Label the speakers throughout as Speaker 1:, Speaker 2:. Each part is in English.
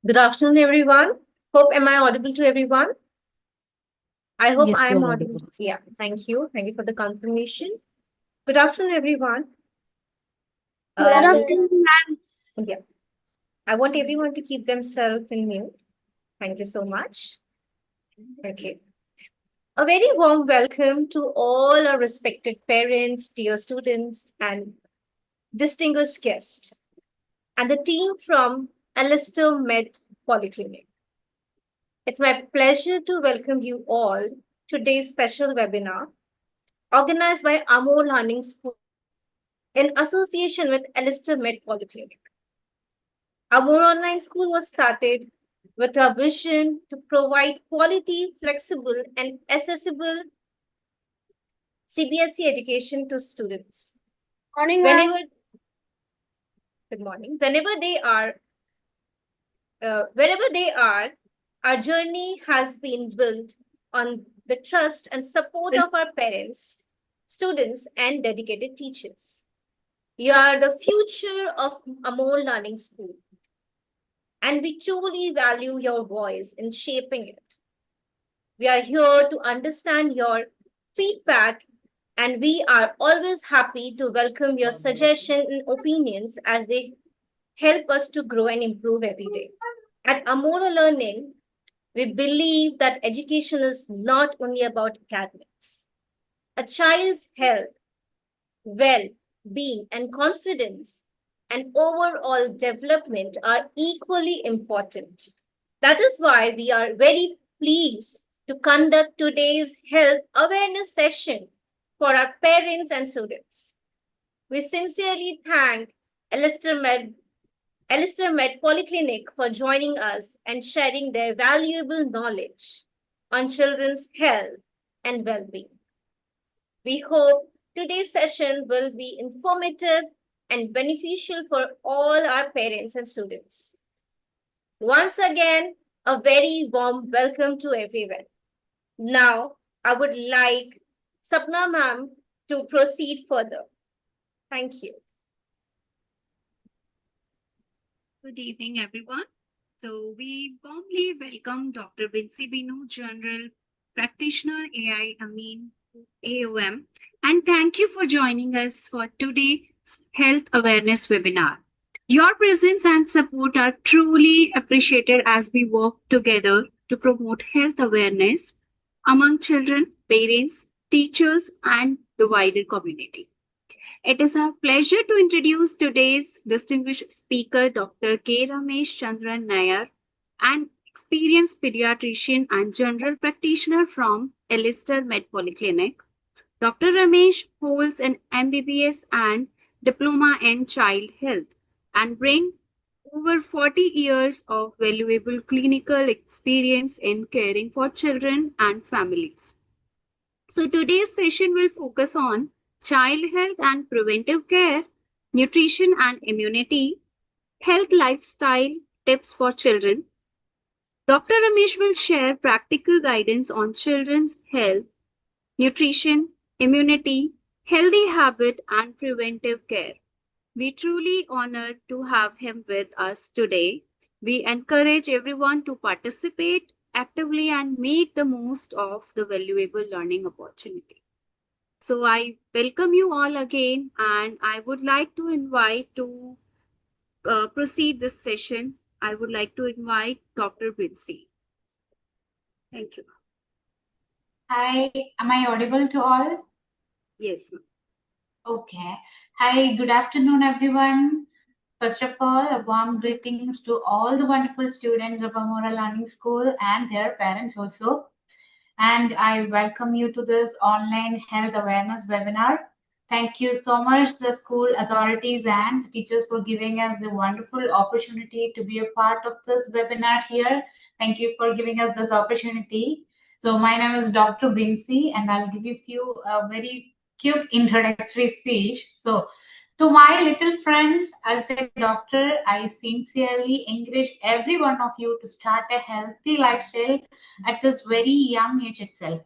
Speaker 1: Good afternoon, everyone. Am I audible to everyone? I hope
Speaker 2: Yes,
Speaker 1: I
Speaker 2: you
Speaker 1: am
Speaker 2: are
Speaker 1: audible.
Speaker 2: audible.
Speaker 1: Yeah, thank you. Thank you for the confirmation. Good afternoon, everyone.
Speaker 3: Good
Speaker 1: Uh,
Speaker 3: afternoon, ma'am.
Speaker 1: yeah, I want everyone to keep themselves in mute. Thank you so much. Okay. A very warm welcome to all our respected parents, dear students, and distinguished guests, and the team from Elister Med Polyclinic. It's my pleasure to welcome you all to today's special webinar organized by Amore Learning School in association with Elister Med Polyclinic. Amore Online School was started with a vision to provide quality, flexible, and accessible CBSE education to students.
Speaker 3: Morning, ma'am.
Speaker 1: Whenever, good morning, wherever they are, our journey has been built on the trust and support of our parents, students, and dedicated teachers. You are the future of Amore Learning School, and we truly value your voice in shaping it. We are here to understand your feedback, and we are always happy to welcome your suggestions and opinions as they help us to grow and improve every day. At Amore Learning, we believe that education is not only about academics. A child's health, well being, and confidence and overall development are equally important. That is why we are very pleased to conduct today's health awareness session for our parents and students. We sincerely thank Elister Med, Elister Med Polyclinic for joining us and sharing their valuable knowledge on children's health and well being. We hope today's session will be informative and beneficial for all our parents and students. Once again, a very warm welcome to everyone. Now, I would like Sapna ma'am to proceed further. Thank you.
Speaker 4: Good evening, everyone. So we warmly welcome Dr. Vinci Binu, General Practitioner AI Amin AOM, and thank you for joining us for today's Health Awareness webinar. Your presence and support are truly appreciated as we work together to promote health awareness among children, parents, teachers, and the wider community. It is our pleasure to introduce today's distinguished speaker, Dr. K. Ramesh Chandran Nair, an experienced pediatrician and general practitioner from Elister Med Polyclinic. Dr. Ramesh holds an MBBS and diploma in child health and brings over 40 years of valuable clinical experience in caring for children and families. So today's session will focus on child health and preventive care, nutrition and immunity, health lifestyle tips for children. Dr. Ramesh will share practical guidance on children's health, nutrition, immunity, healthy habit and preventive care. We truly honored to have him with us today. We encourage everyone to participate actively and make the most of the valuable learning opportunity. So I welcome you all again, and I would like to invite to proceed this session. I would like to invite Dr. Vinci. Thank you.
Speaker 3: Hi, am I audible to all?
Speaker 4: Yes.
Speaker 3: Okay. Hi, good afternoon, everyone. First of all, a warm greetings to all the wonderful students of Amore Learning School and their parents also. And I welcome you to this online health awareness webinar. Thank you so much, the school authorities and the teachers, for giving us the wonderful opportunity to be a part of this webinar here. Thank you for giving us this opportunity. So my name is Dr. Vinci, and I'll give you a few very quick introductory speech. So to my little friends, as a doctor, I sincerely encourage every one of you to start a healthy lifestyle at this very young age itself.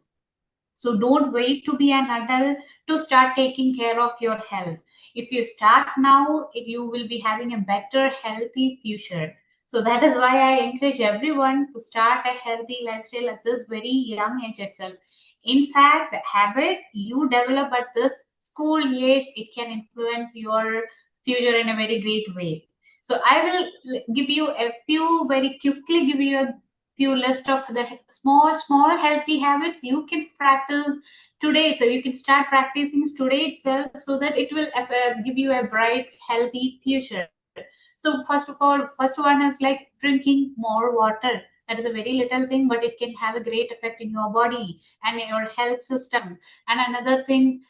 Speaker 3: So don't wait to be an adult to start taking care of your health. If you start now, you will be having a better, healthy future. So that is why I encourage everyone to start a healthy lifestyle at this very young age itself. In fact, the habit you develop at this school age, it can influence your future in a very great way. So I will give you a few, very quickly give you a few list of the small healthy habits you can practice today. So you can start practicing today itself, so that it will give you a bright healthy future. So first of all, first one is like drinking more water. That is a very little thing, but it can have a great effect in your body and in your health system. And another thing,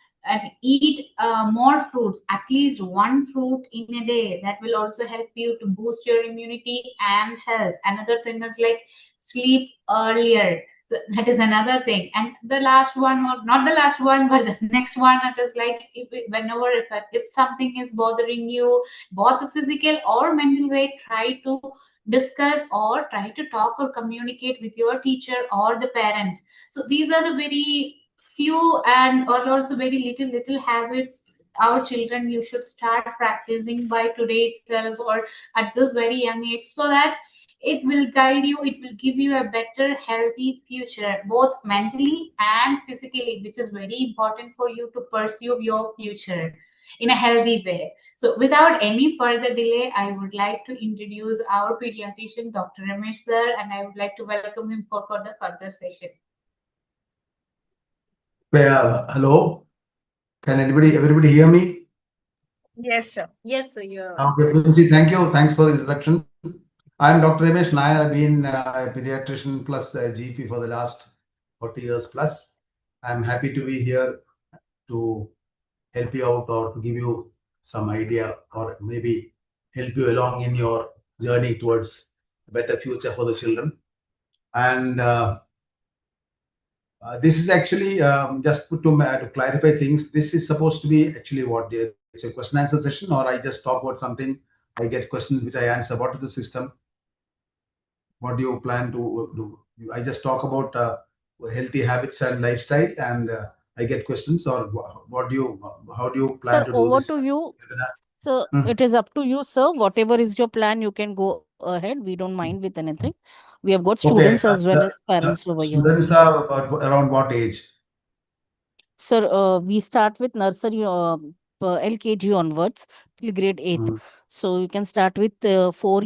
Speaker 3: eat more fruits, at least one fruit in a day. That will also help you to boost your immunity and health. Another thing is like sleep earlier. So that is another thing. And the last one, or not the last one, but the next one, it is like whenever if something is bothering you, both the physical or mental way, try to discuss or try to talk or communicate with your teacher or the parents. So these are the very few and or also very little habits our children you should start practicing by today itself, or at this very young age, so that it will guide you, it will give you a better healthy future, both mentally and physically, which is very important for you to pursue your future in a healthy way. So without any further delay, I would like to introduce our pediatrician, Dr. Ramesh sir, and I would like to welcome him for the further session.
Speaker 2: Hello, can everybody hear me?
Speaker 4: Yes, sir.
Speaker 1: Yes, sir. You're
Speaker 2: Okay, Princy, thank you. Thanks for the introduction. I'm Dr. Ramesh Nair. I've been a pediatrician plus GP for the last 40 years plus. I'm happy to be here to help you out or to give you some idea or maybe help you along in your journey towards a better future for the children. And this is actually just to clarify things. This is supposed to be actually what it's a question answer session, or I just talk about something. I get questions which I answer. What is the system? What do you plan to do? I just talk about healthy habits and lifestyle, and I get questions. Or what do you? How do you plan
Speaker 5: Sir,
Speaker 2: to do
Speaker 5: over
Speaker 2: this?
Speaker 5: to you. So
Speaker 2: Hmm.
Speaker 5: it is up to you, sir. Whatever is your plan, you can go ahead. We don't mind with anything. We have got students
Speaker 2: Okay,
Speaker 5: as well as
Speaker 2: the
Speaker 5: parents over here.
Speaker 2: students are around what age?
Speaker 5: Sir, we start with nursery, LKG onwards till grade 8th.
Speaker 2: Hmm.
Speaker 5: So you can start with 4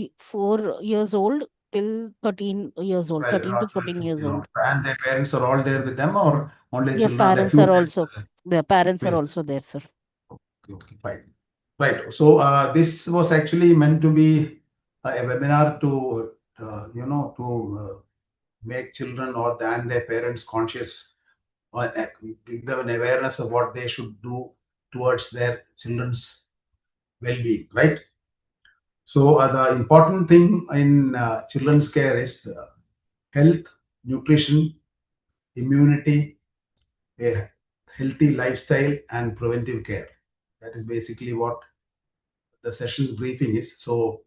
Speaker 5: years old till 13 years old,
Speaker 2: Well,
Speaker 5: 13 to
Speaker 2: not
Speaker 5: 14 years old.
Speaker 2: and their parents are all there with them, or only
Speaker 5: Your
Speaker 2: children? There are
Speaker 5: parents
Speaker 2: few
Speaker 5: are
Speaker 2: parents.
Speaker 5: also, the parents are
Speaker 2: With.
Speaker 5: also there, sir.
Speaker 2: Okay, fine. Right. So this was actually meant to be a webinar to make children and their parents conscious, or give them an awareness of what they should do towards their children's well-being. Right. So the important thing in children's care is health, nutrition, immunity, a healthy lifestyle, and preventive care. That is basically what the session's briefing is. So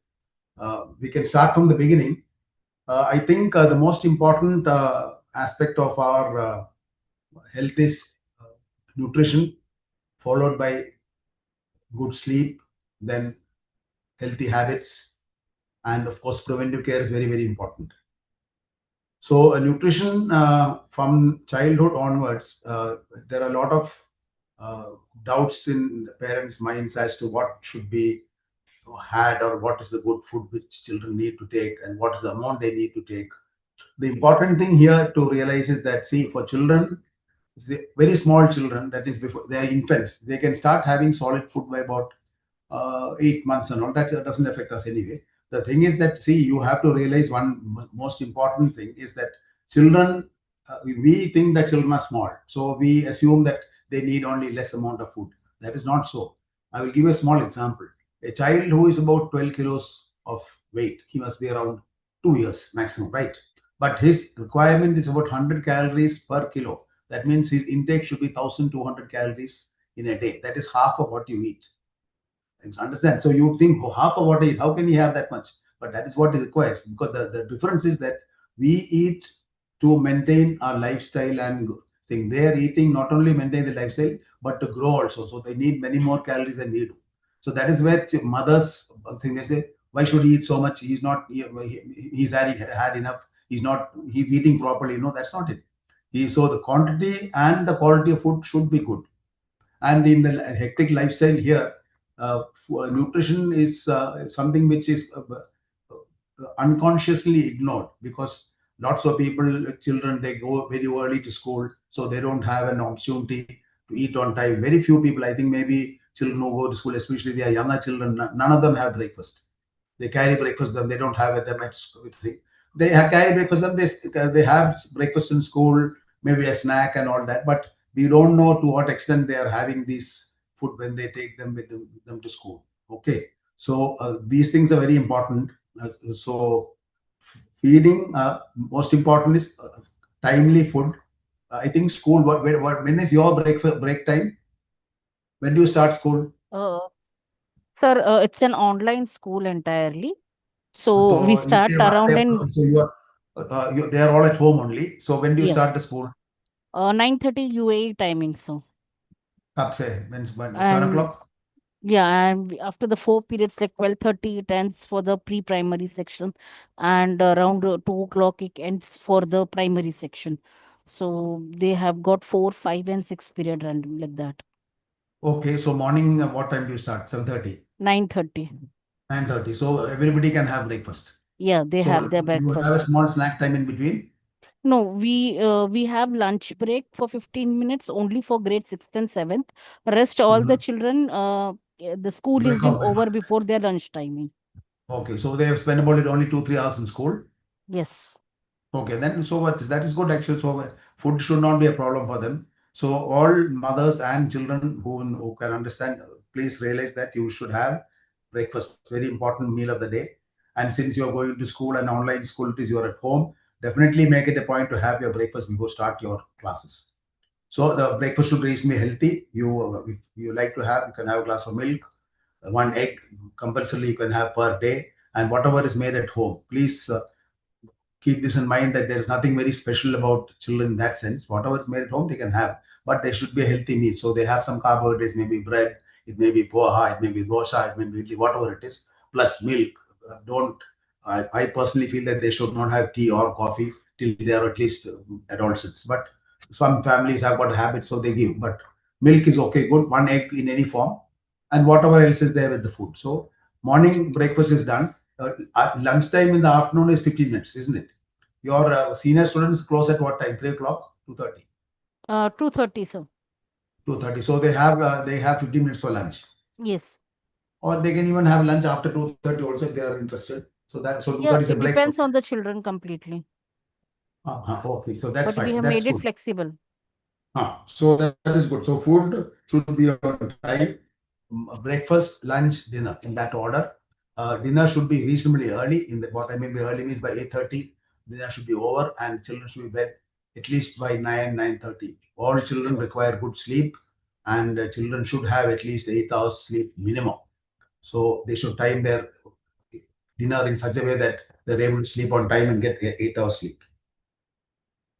Speaker 2: we can start from the beginning. I think the most important aspect of our health is nutrition, followed by good sleep, then healthy habits, and of course, preventive care is very, very important. So, nutrition from childhood onwards, there are a lot of uh, doubts in the parents' minds as to what should be had, or what is the good food which children need to take, and what is the amount they need to take. The important thing here to realize is that, see, for children, very small children, that is before they are infants, they can start having solid food by about 8 months and all that. Doesn't affect us anyway. The thing is that, see, you have to realize one most important thing is that children, we think that children are small, so we assume that they need only less amount of food. That is not so. I will give you a small example. A child who is about 12 kilos of weight, he must be around 2 years maximum, right? But his requirement is about 100 calories per kilo. That means his intake should be 1200 calories in a day. That is half of what you eat. Understand? So you think, oh, half of what I eat, how can he have that much? But that is what it requires, because the difference is that we eat to maintain our lifestyle and thing. They are eating not only maintain the lifestyle but to grow also. So they need many more calories than we do. So that is where mothers think, they say, Why should he eat so much? He's not. He's had enough. He's not. He's eating properly. No, that's not it. So the quantity and the quality of food should be good. And in the hectic lifestyle here, nutrition is something which is unconsciously ignored, because lots of people, children, they go very early to school, so they don't have an opportunity to eat on time. Very few people, I think maybe children who go to school, especially they are younger children, none of them have breakfast. They carry breakfast, then they don't have it them at school. They carry breakfast, then they have breakfast in school, maybe a snack and all that, but we don't know to what extent they are having this food when they take them with them to school. Okay, so these things are very important. So feeding, most important is timely food. I think school. When is your break time? When do you start school?
Speaker 5: Uh, Sir, it's an online school entirely. So we
Speaker 2: So
Speaker 5: start around in
Speaker 2: they are all at home only. So when do you
Speaker 5: yeah
Speaker 2: start the school?
Speaker 5: 9:30 UAE timing. So
Speaker 2: Up say when 7
Speaker 5: and
Speaker 2: o'clock.
Speaker 5: yeah, and after the 4 periods, like 12:30, it ends for the pre-primary section, and around 2 o'clock it ends for the primary section. So they have got 4, 5, and 6 period random like that.
Speaker 2: Okay, so morning, what time do you start? 7:30,
Speaker 5: 9:30.
Speaker 2: 9:30. So everybody can have breakfast.
Speaker 5: Yeah, they
Speaker 2: So
Speaker 5: have their
Speaker 2: you have a
Speaker 5: breakfast.
Speaker 2: small snack time in between.
Speaker 5: No, we have lunch break for 15 minutes only for grade 6th and 7th. Rest all the
Speaker 2: Mhm.
Speaker 5: children, the school is
Speaker 2: Break
Speaker 5: being
Speaker 2: off.
Speaker 5: over before their lunch timing.
Speaker 2: Okay, so they have spent about it only 2 3 hours in school.
Speaker 5: Yes.
Speaker 2: Okay, then so what? That is good actually. So food should not be a problem for them. So all mothers and children who can understand, please realize that you should have breakfast. Very important meal of the day. And since you are going to school and online school, it is you are at home. Definitely make it a point to have your breakfast before start your classes. So the breakfast should be reasonably healthy. If you like to have, you can have a glass of milk, one egg compulsorily you can have per day, and whatever is made at home. Please keep this in mind that there is nothing very special about children in that sense. Whatever is made at home, they can have, but they should be a healthy meal. So they have some carbohydrates, maybe bread, it may be poha, it may be dosha, it may be idli, whatever it is, plus milk. Don't. I personally feel that they should not have tea or coffee till they are at least adolescents. But some families have got a habit, so they give. But milk is okay, good. One egg in any form, and whatever else is there with the food. So morning breakfast is done. Lunchtime in the afternoon is 15 minutes, isn't it? Your senior students close at what time? 3 o'clock, 2:30,
Speaker 5: 2:30, sir.
Speaker 2: 2:30. So they have 15 minutes for lunch,
Speaker 5: Yes.
Speaker 2: or they can even have lunch after 2:30 also if they are interested. So 2:30
Speaker 5: Yeah,
Speaker 2: is a
Speaker 5: it
Speaker 2: break for.
Speaker 5: depends on the children completely.
Speaker 2: Okay, so that's
Speaker 5: But we
Speaker 2: fine.
Speaker 5: have
Speaker 2: That's
Speaker 5: made it
Speaker 2: good.
Speaker 5: flexible.
Speaker 2: So that is good. So food should be on time. Breakfast, lunch, dinner in that order. Dinner should be reasonably early. In the what I mean by early means by 8:30, dinner should be over, and children should be bed at least by 9:30. All children require good sleep, and children should have at least 8 hours sleep minimum. So they should time their dinner in such a way that they're able to sleep on time and get 8 hours sleep.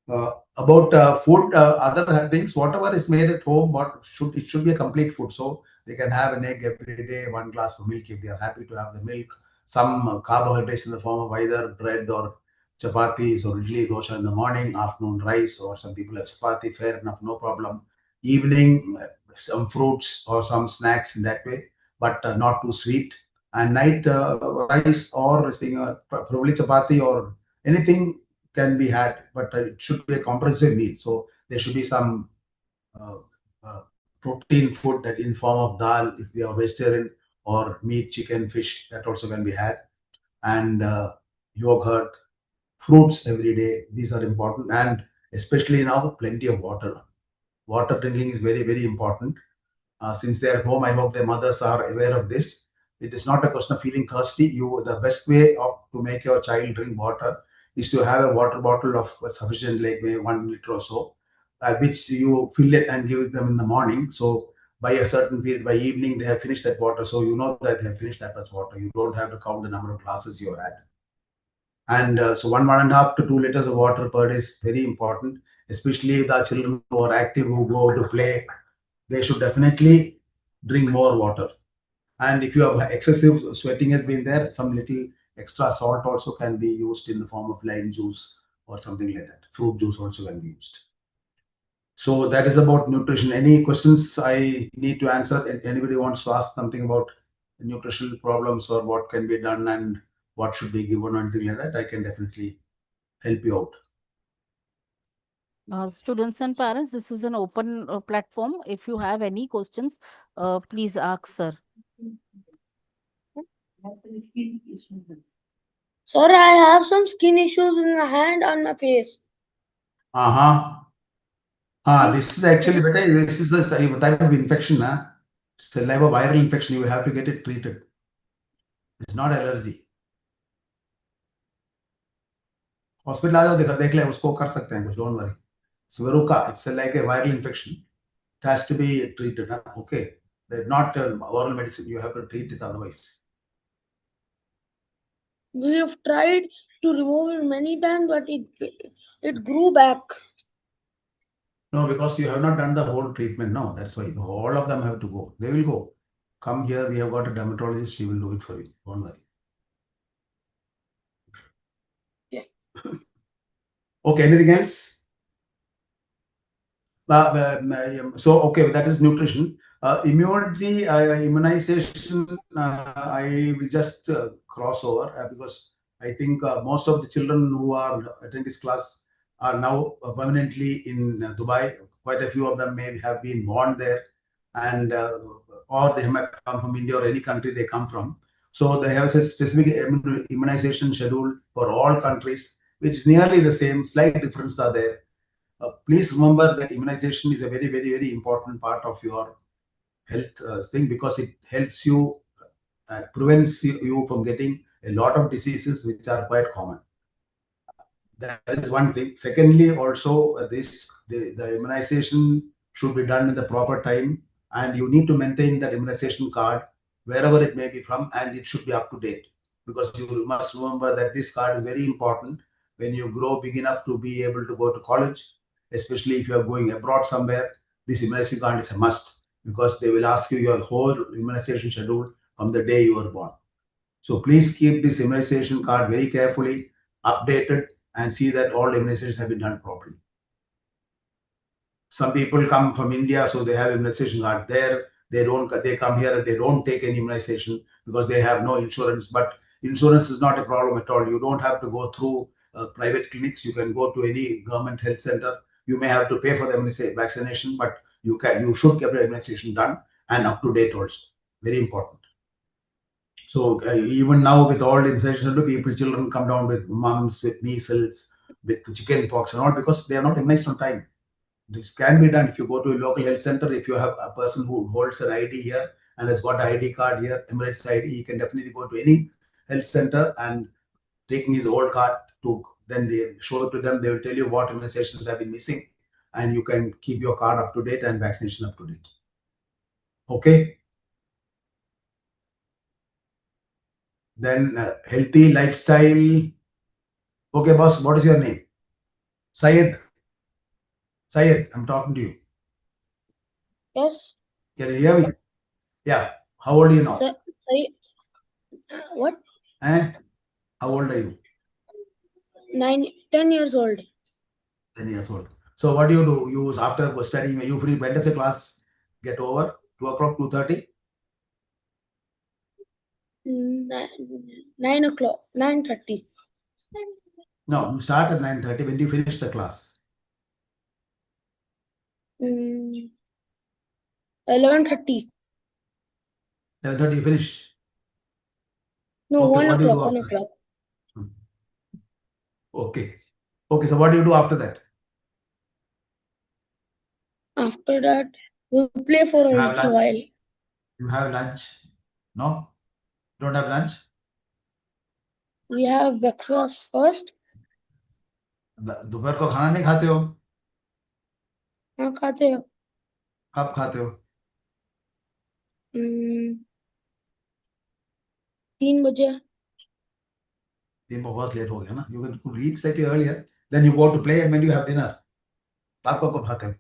Speaker 2: About food, other things, whatever is made at home, what should it should be a complete food. So they can have an egg every day, one glass of milk if they are happy to have the milk. Some carbohydrates in the form of either bread or chapatis or idli dosha in the morning, afternoon rice, or some people have chapati. Fair enough, no problem. Evening, some fruits or some snacks in that way, but not too sweet. And night, rice or probably chapati or anything can be had, but it should be a comprehensive meal. So there should be some uh, protein food that in form of dal, if they are vegetarian, or meat, chicken, fish, that also can be had, and yogurt, fruits every day. These are important, and especially now, plenty of water. Water drinking is very, very important. Since they are at home, I hope their mothers are aware of this. It is not a question of feeling thirsty. The best way of to make your child drink water is to have a water bottle of sufficient, like maybe 1 liter or so, which you fill it and give it them in the morning. So by a certain period, by evening, they have finished that water. So you know that they have finished that much water. You don't have to count the number of glasses you have had. And so 1.5 to 2 liters of water per day is very important, especially the children who are active, who go to play. They should definitely drink more water. And if you have excessive sweating has been there, some little extra salt also can be used in the form of lime juice or something like that. Fruit juice also can be used. So that is about nutrition. Any questions I need to answer? Anybody wants to ask something about nutritional problems or what can be done and what should be given or anything like that? I can definitely help you out.
Speaker 5: Students and parents, this is an open platform. If you have any questions, please ask, sir.
Speaker 6: Sir, I have some skin issues in my hand and my face.
Speaker 2: This is actually better. This is a type of infection. It's a type of viral infection. You have to get it treated. It's not allergy. Hospital आ जाओ, देख ले, उसको कर सकते हैं कुछ, don't worry. Svaruka, it's like a viral infection. It has to be treated. Okay, not oral medicine. You have to treat it otherwise.
Speaker 6: We have tried to remove it many times, but it grew back.
Speaker 2: No, because you have not done the whole treatment. No, that's why all of them have to go. They will go. Come here. We have got a dermatologist. She will do it for you. Don't worry.
Speaker 6: Yeah.
Speaker 2: Okay. Anything else? So okay, that is nutrition. Immunity, immunization. I will just cross over because I think most of the children who are attending this class are now permanently in Dubai. Quite a few of them may have been born there, and or they might come from India or any country they come from. So they have a specific immunization schedule for all countries, which is nearly the same. Slight differences are there. Please remember that immunization is a very, very, very important part of your health thing because it helps you, prevents you from getting a lot of diseases which are quite common. That is one thing. Secondly, also the immunization should be done in the proper time, and you need to maintain that immunization card wherever it may be from, and it should be up to date because you must remember that this card is very important when you grow big enough to be able to go to college, especially if you are going abroad somewhere. This immunization card is a must because they will ask you your whole immunization schedule from the day you were born. So please keep this immunization card very carefully updated and see that all immunizations have been done properly. Some people come from India, so they have immunization card there. They come here and they don't take any immunization because they have no insurance. But insurance is not a problem at all. You don't have to go through private clinics. You can go to any government health center. You may have to pay for the vaccination, but you should get the immunization done and up to date also. Very important. So even now with all immunizations, children come down with mumps, with measles, with chicken pox and all because they are not immunized on time. This can be done if you go to a local health center. If you have a person who holds an ID here and has got an ID card here, Emirates ID, he can definitely go to any health center and taking his old card to, then they show it to them. They will tell you what immunizations have been missing and you can keep your card up to date and vaccination up to date. Okay. Then healthy lifestyle. Okay, boss, what is your name? Syed. Syed, I'm talking to you.
Speaker 6: Yes.
Speaker 2: Can you hear me? Yeah. How old are you now?
Speaker 6: What?
Speaker 2: How old are you?
Speaker 6: 10 years old.
Speaker 2: 10 years old. So what do? You after studying, you free? When does the class get over? 2 o'clock, 2:30?
Speaker 6: 9 o'clock, 9:30.
Speaker 2: No, you start at 9:30. When do you finish the class?
Speaker 6: 11:30.
Speaker 2: 11:30 you finish?
Speaker 6: No,
Speaker 2: Okay,
Speaker 6: 1
Speaker 2: what do you
Speaker 6: o'clock,
Speaker 2: do
Speaker 6: 1
Speaker 2: after?
Speaker 6: o'clock.
Speaker 2: Okay. Okay, so what do you do after that?
Speaker 6: After that, we play for a
Speaker 2: You have
Speaker 6: little
Speaker 2: lunch?
Speaker 6: while.
Speaker 2: You have lunch? No? Don't have lunch?
Speaker 6: We have breakfast first.
Speaker 2: दोपहर को खाना नहीं खाते हो?
Speaker 6: हाँ, खाते हो.
Speaker 2: कब खाते हो?
Speaker 6: 3 बजे.
Speaker 2: 3 बहुत लेट हो गया ना. You can reach slightly earlier. Then you go to play and when you have dinner. रात को कब खाते हो?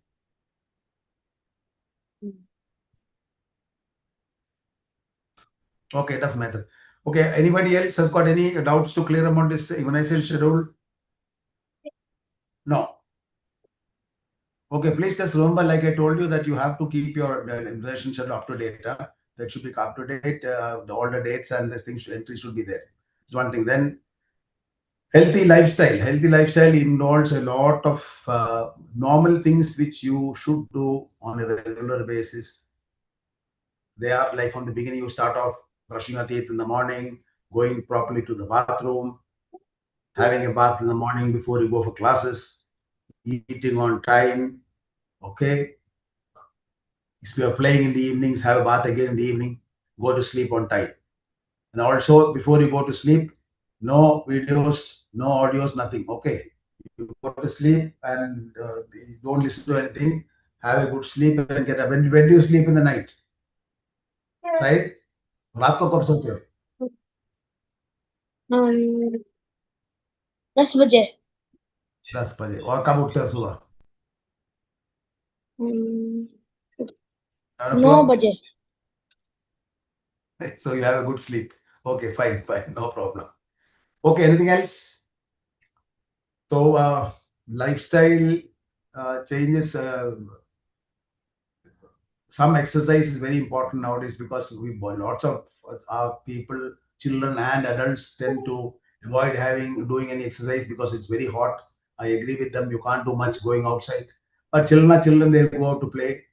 Speaker 2: Okay, it doesn't matter. Okay, anybody else has got any doubts to clear about this immunization schedule? No. Okay, please just remember, like I told you, that you have to keep your immunization schedule up to date. That should be up to date. All the dates and the things entry should be there. It's one thing. Then healthy lifestyle. Healthy lifestyle involves a lot of normal things which you should do on a regular basis. They are like from the beginning, you start off brushing your teeth in the morning, going properly to the bathroom, having a bath in the morning before you go for classes, eating on time. Okay. If you are playing in the evenings, have a bath again in the evening, go to sleep on time. And also, before you go to sleep, no videos, no audios, nothing. Okay. You go to sleep and don't listen to anything. Have a good sleep and get up. When do you sleep in the night? Said, रात को कब सोते हो?
Speaker 6: 10 बजे
Speaker 2: 10 बजे. और कब उठते हो सुबह?
Speaker 6: 9 बजे
Speaker 2: So you have a good sleep. Okay, fine, no problem. Okay, anything else? So lifestyle changes. Some exercise is very important nowadays because lots of people, children and adults tend to avoid doing any exercise because it's very hot. I agree with them. You can't do much going outside. But children are children. They go out to play.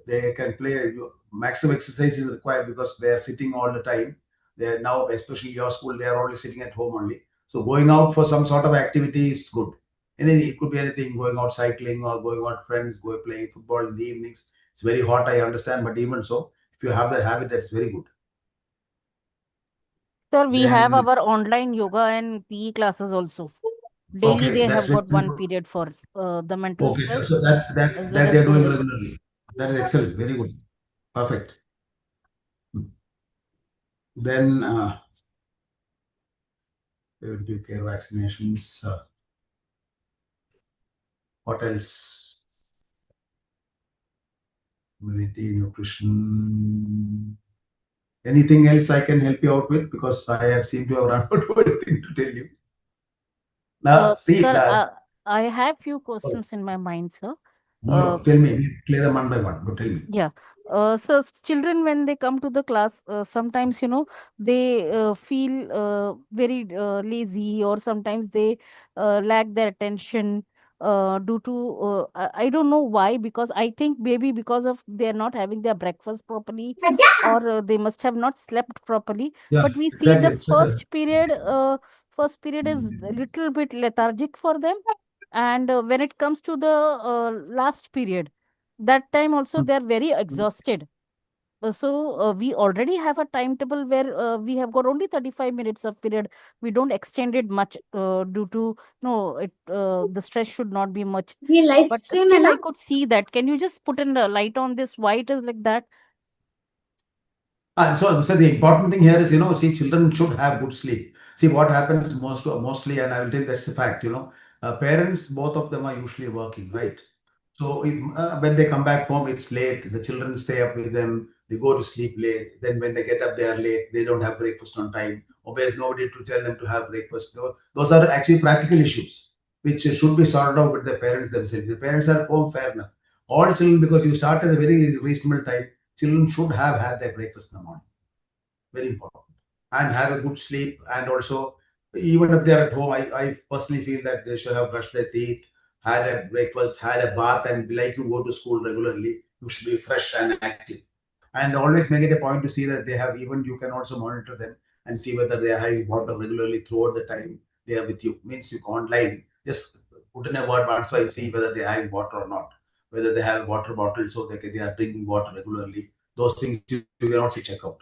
Speaker 2: They can play. Maximum exercise is required because they are sitting all the time. They are now, especially your school, they are always sitting at home only. So going out for some sort of activity is good. Anything, it could be anything, going out cycling or going out with friends, going playing football in the evenings. It's very hot, I understand, but even so, if you have the habit, that's very good.
Speaker 5: Sir, we have
Speaker 2: Then,
Speaker 5: our online yoga and PE classes also. Daily
Speaker 2: okay,
Speaker 5: they
Speaker 2: that's
Speaker 5: have
Speaker 2: very
Speaker 5: got one
Speaker 2: good.
Speaker 5: period for the mental
Speaker 2: Okay,
Speaker 5: stress
Speaker 2: so that
Speaker 5: as
Speaker 2: that
Speaker 5: well
Speaker 2: that
Speaker 5: as
Speaker 2: they're doing
Speaker 5: physical.
Speaker 2: regularly. That is excellent, very good, perfect. Then preventive care vaccinations. What else? Immunity, nutrition. Anything else I can help you out with? Because I have seemed to have run out of anything to tell you. Now, see,
Speaker 5: Sir, I have few questions in my mind, sir.
Speaker 2: no, tell me. We clear them one by one. But tell me.
Speaker 5: Yeah. So children, when they come to the class, sometimes, they feel very lazy, or sometimes they lack their attention due to, I don't know why, because I think maybe because of they're not having their breakfast properly, or they must have not slept properly.
Speaker 2: Yeah,
Speaker 5: But we see the
Speaker 2: exactly.
Speaker 5: first period is a little bit lethargic for them. And when it comes to the last period, that time also they are very exhausted. So we already have a timetable where we have got only 35 minutes of period. We don't extend it much due to no it the stress should not be much,
Speaker 6: ये live
Speaker 5: but
Speaker 6: stream है
Speaker 5: still
Speaker 6: ना
Speaker 5: I could see that. Can you just put in the light on this, why it is like that?
Speaker 2: So the important thing here is, see, children should have good sleep. See, what happens mostly, and I will tell you that's the fact, parents, both of them are usually working, right? So when they come back home, it's late. The children stay up with them. They go to sleep late. Then when they get up, they are late. They don't have breakfast on time. Or there's nobody to tell them to have breakfast. Those are actually practical issues which should be sorted out with the parents themselves. The parents are at home, fair enough. All children, because you start at a very reasonable time, children should have had their breakfast in the morning. Very important. And have a good sleep. And also, even if they're at home, I personally feel that they should have brushed their teeth, had a breakfast, had a bath, and like you go to school regularly, you should be fresh and active. And always make it a point to see that they have, even you can also monitor them and see whether they are having water regularly throughout the time they are with you. Means you go online, just put in a word once and see whether they are having water or not, whether they have a water bottle so they are drinking water regularly. Those things you can also check out.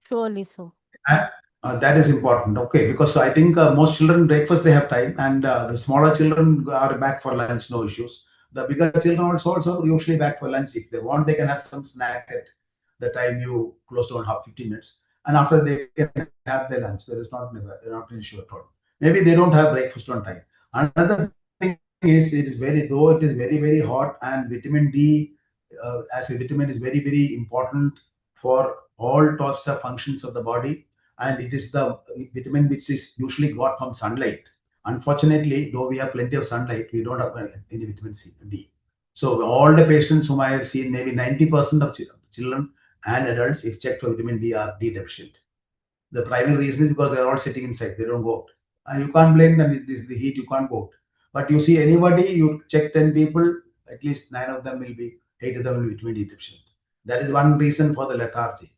Speaker 5: Surely so.
Speaker 2: Uh, that is important. Okay, because I think most children breakfast they have time, and the smaller children are back for lunch, no issues. The bigger children also usually back for lunch. If they want, they can have some snack at the time you close to 15 minutes, and after they can have their lunch. There is not an issue at all. Maybe they don't have breakfast on time. Another thing is, it is very very hot, and vitamin D as a vitamin is very very important for all types of functions of the body, and it is the vitamin which is usually got from sunlight. Unfortunately, though we have plenty of sunlight, we don't have any vitamin C, D. So all the patients whom I have seen, maybe 90% of children and adults, if checked for vitamin D, are D deficient. The primary reason is because they're all sitting inside, they don't go out. And you can't blame them with this, the heat, you can't go out. But you see anybody, you check 10 people, at least 9 of them will be, 8 of them will be vitamin D deficient. That is one reason for the lethargy.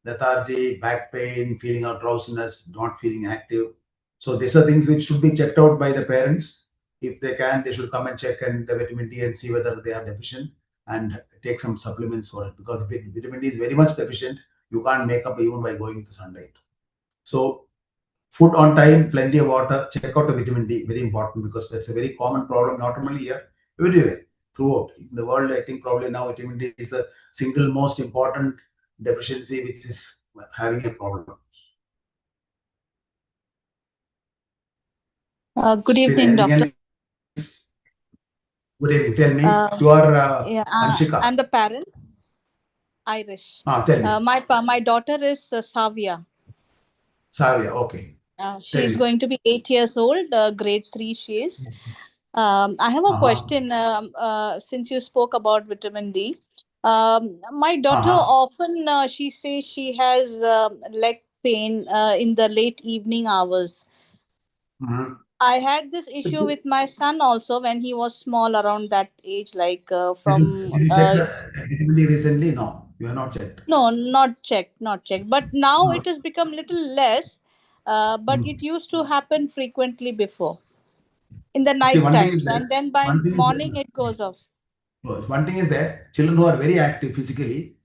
Speaker 2: Lethargy, back pain, feeling of drowsiness, not feeling active. So these are things which should be checked out by the parents. If they can, they should come and check and the vitamin D and see whether they are deficient and take some supplements for it, because vitamin D is very much deficient. You can't make up even by going to sunlight. So food on time, plenty of water, check out the vitamin D, very important, because that's a very common problem, not only here, everywhere, throughout. In the world, I think probably now vitamin D is the single most important deficiency which is having a problem.
Speaker 5: Good evening,
Speaker 2: Anything
Speaker 5: doctor.
Speaker 2: else? Good evening. Tell me.
Speaker 5: Uh,
Speaker 2: You are
Speaker 5: yeah,
Speaker 2: Anshika.
Speaker 5: I'm the parent, Irish.
Speaker 2: Tell me.
Speaker 5: My daughter is Savia.
Speaker 2: Savia. Okay.
Speaker 5: She's
Speaker 2: me.
Speaker 5: going to be 8 years old. Grade 3 she is. I have a question. Since you spoke about vitamin D, my daughter often she says she has leg pain in the late evening hours. I had this issue with my son also when he was small, around that age, like from
Speaker 2: Did you check the vitamin D recently? No, you have not checked.
Speaker 5: no, not checked. But now it has become little less. But it used to happen frequently before in the
Speaker 2: See,
Speaker 5: night
Speaker 2: one thing is
Speaker 5: times,
Speaker 2: that
Speaker 5: and then by
Speaker 2: one thing is
Speaker 5: morning it goes off.
Speaker 2: one thing is that children who are very active physically,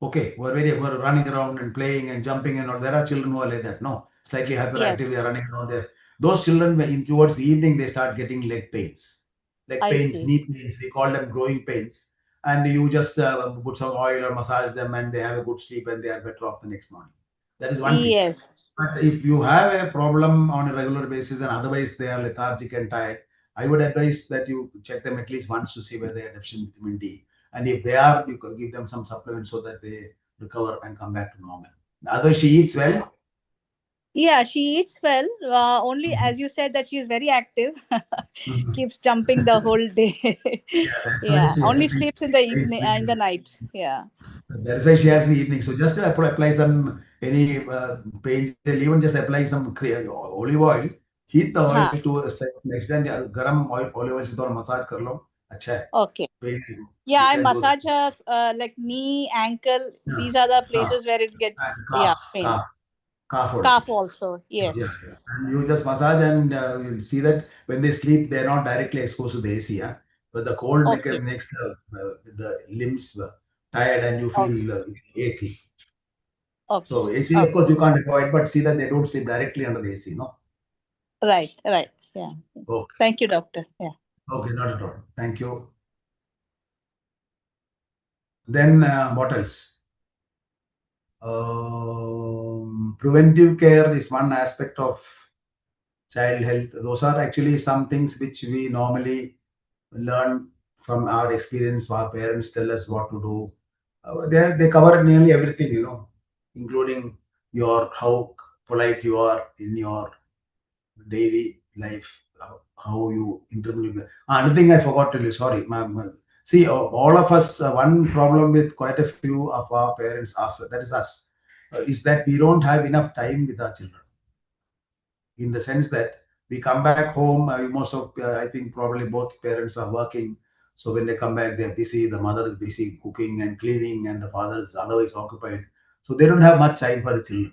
Speaker 2: okay, who are running around and playing and jumping and all. There are children who are like that. No, slightly hyperactive.
Speaker 5: Yes,
Speaker 2: They are running around there. Those children, towards the evening, they start getting leg pains,
Speaker 5: I see.
Speaker 2: knee pains. We call them growing pains. And you just put some oil or massage them, and they have a good sleep, and they are better off the next morning. That is one thing.
Speaker 5: Yes.
Speaker 2: But if you have a problem on a regular basis and otherwise they are lethargic and tired, I would advise that you check them at least once to see whether they are deficient vitamin D. And if they are, you can give them some supplements so that they recover and come back to normal. Otherwise, she eats well.
Speaker 5: Yeah, she eats well. Only as you said that she is very active, keeps jumping the whole day.
Speaker 2: Yeah, that's why
Speaker 5: Yeah,
Speaker 2: she
Speaker 5: only
Speaker 2: has
Speaker 5: sleeps
Speaker 2: this
Speaker 5: in the
Speaker 2: face
Speaker 5: evening, in the
Speaker 2: visual.
Speaker 5: night. Yeah.
Speaker 2: That's why she has the evening. So just apply some any pain gel, even just apply some olive oil. Heat the oil
Speaker 5: हाँ.
Speaker 2: to a certain extent. Garam oil, olive oil से थोड़ा massage कर लो. अच्छा है.
Speaker 5: Okay.
Speaker 2: Pain.
Speaker 5: Yeah,
Speaker 2: You
Speaker 5: I
Speaker 2: can do that.
Speaker 5: massage her like knee, ankle.
Speaker 2: Yeah.
Speaker 5: These are the
Speaker 2: Ah,
Speaker 5: places where it
Speaker 2: and
Speaker 5: gets, yeah, pain.
Speaker 2: calf also.
Speaker 5: Calf also.
Speaker 2: Yeah,
Speaker 5: Yes.
Speaker 2: yeah. And you just massage, and you'll see that when they sleep, they're not directly exposed to the AC. Yeah? But the cold
Speaker 5: Okay.
Speaker 2: makes the limbs tired, and you
Speaker 5: Okay.
Speaker 2: feel achy.
Speaker 5: Okay.
Speaker 2: So AC, of
Speaker 5: Okay.
Speaker 2: course, you can't avoid, but see that they don't sleep directly under the AC. No.
Speaker 5: Right. Right. Yeah.
Speaker 2: Okay.
Speaker 5: Thank you, doctor. Yeah.
Speaker 2: Okay, not at all. Thank you. Then what else? Preventive care is one aspect of child health. Those are actually some things which we normally learn from our experience. Our parents tell us what to do. They cover nearly everything, including your how polite you are in your daily life, how you intermingle. Another thing I forgot to tell you. Sorry, see, all of us. One problem with quite a few of our parents, us, that is us, is that we don't have enough time with our children, in the sense that we come back home. Most of, I think probably both parents are working. So when they come back, they're busy. The mother is busy cooking and cleaning, and the father is otherwise occupied. So they don't have much time for the children.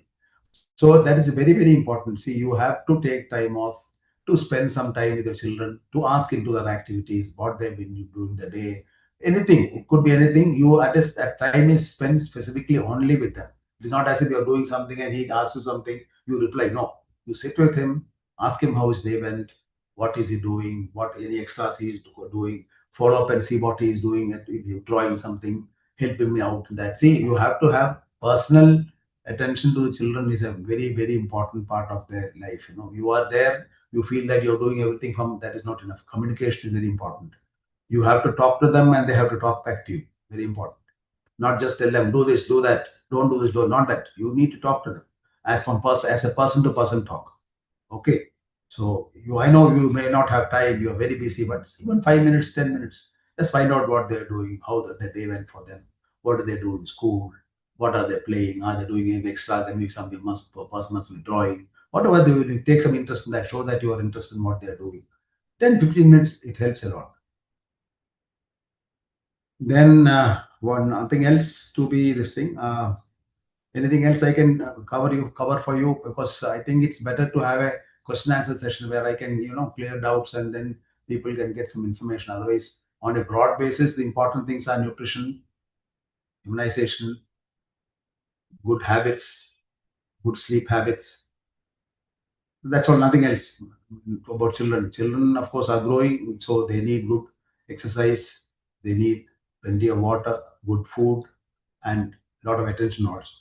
Speaker 2: So that is very, very important. See, you have to take time off to spend some time with your children, to ask into their activities, what they've been doing the day, anything. It could be anything. You at least that time is spent specifically only with them. It's not as if you're doing something and he asks you something, you reply. No, you sit with him, ask him how his day went, what is he doing, what any extras he is doing, follow up and see what he is doing, if he's drawing something, help him out. That, see, you have to have personal attention to the children is a very, very important part of their life. You are there, you feel that you're doing everything from, that is not enough. Communication is very important. You have to talk to them and they have to talk back to you. Very important. Not just tell them, do this, do that, don't do this, don't, not that. You need to talk to them as a person to person talk. Okay. So I know you may not have time, you're very busy, but even 5 minutes, 10 minutes, just find out what they're doing, how the day went for them, what do they do in school, what are they playing, are they doing any extras, and if something person must be drawing, whatever they will do, take some interest in that, show that you are interested in what they're doing. 10-15 minutes, it helps a lot. Then one nothing else to be this thing. Anything else I can cover for you, because I think it's better to have a question answer session where I can clear doubts and then people can get some information. Otherwise, on a broad basis, the important things are nutrition, immunization, good habits, good sleep habits. That's all, nothing else about children. Children, of course, are growing, so they need good exercise, they need plenty of water, good food, and a lot of attention also.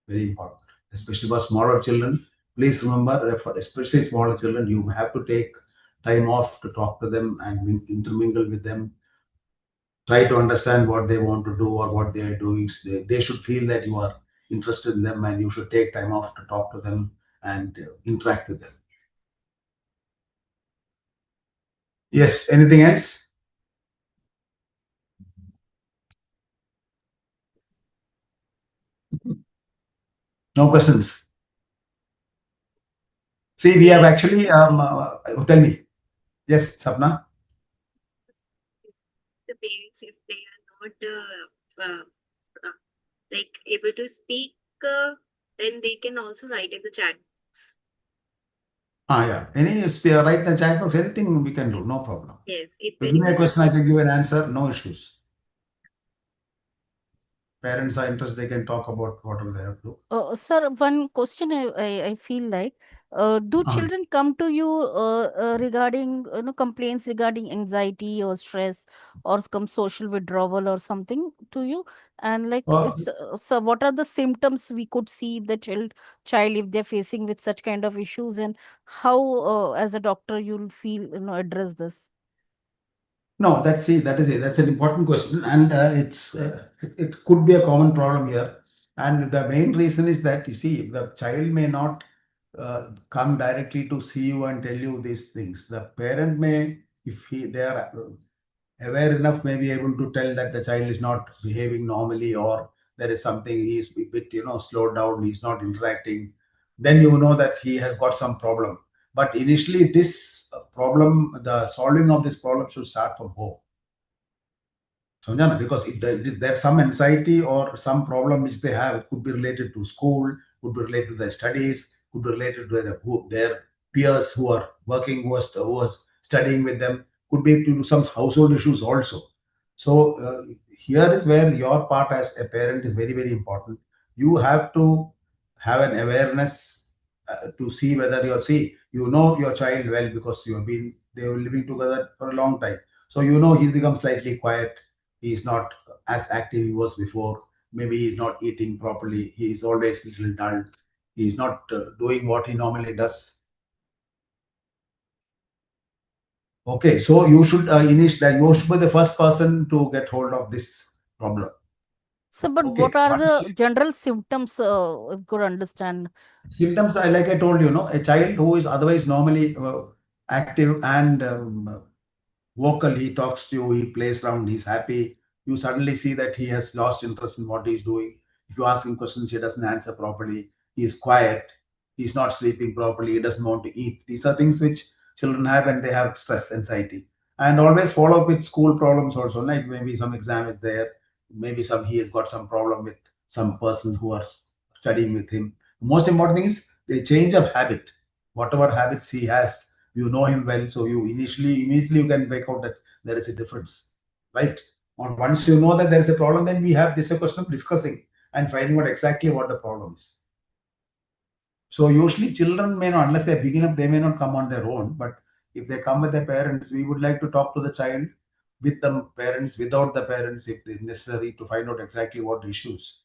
Speaker 2: Very important, especially for smaller children. Please remember, for especially smaller children, you have to take time off to talk to them and intermingle with them. Try to understand what they want to do or what they are doing. So they should feel that you are interested in them, and you should take time off to talk to them and interact with them. Yes, anything else? No questions. See, we have actually, tell me. Yes, Sapna?
Speaker 4: The parents, if they are not like able to speak, then they can also write in the chat box.
Speaker 2: Yeah. Write in the chat box, anything we can do, no problem.
Speaker 4: Yes, if
Speaker 2: So give me a
Speaker 4: anyone
Speaker 2: question, I can give an answer, no issues. Parents are interested, they can talk about whatever they have to.
Speaker 5: Sir, one question I feel like, do
Speaker 2: Uh-huh.
Speaker 5: children come to you regarding complaints regarding anxiety or stress or some social withdrawal or something to you? And like,
Speaker 2: Uh,
Speaker 5: if so, what are the symptoms we could see the child if they're facing with such kind of issues, and how as a doctor you'll feel address this?
Speaker 2: No, that is it. That's an important question, and it could be a common problem here. And the main reason is that, you see, the child may not come directly to see you and tell you these things. The parent may, if they are aware enough, may be able to tell that the child is not behaving normally, or there is something, he is a bit slowed down, he's not interacting. Then you know that he has got some problem. But initially, this problem, the solving of this problem should start from home. Sanjana, because if there's some anxiety or some problem which they have, it could be related to school, could be related to their studies, could be related to their peers who are working, who are studying with them, could be to some household issues also. So here is where your part as a parent is very, very important. You have to have an awareness to see whether you know your child well, because they were living together for a long time. So he's become slightly quiet, he is not as active he was before. Maybe he's not eating properly. He is always a little dull. He's not doing what he normally does. Okay, so you should you should be the first person to get hold of this problem.
Speaker 5: So, but
Speaker 2: Okay,
Speaker 5: what are
Speaker 2: once
Speaker 5: the general symptoms if you could understand?
Speaker 2: symptoms, like I told you, a child who is otherwise normally active and vocal, he talks to you, he plays around, he's happy. You suddenly see that he has lost interest in what he's doing. If you ask him questions, he doesn't answer properly. He's quiet. He's not sleeping properly. He doesn't want to eat. These are things which children have when they have stress, anxiety. And always follow up with school problems also. Like maybe some exam is there. Maybe he has got some problem with some persons who are studying with him. The most important thing is the change of habit. Whatever habits he has, you know him well, so you immediately you can make out that there is a difference, right? And once you know that there is a problem, then we have this a question of discussing and finding out exactly what the problem is. So usually children may not, unless they begin up, they may not come on their own, but if they come with their parents, we would like to talk to the child with the parents, without the parents, if necessary, to find out exactly what issues.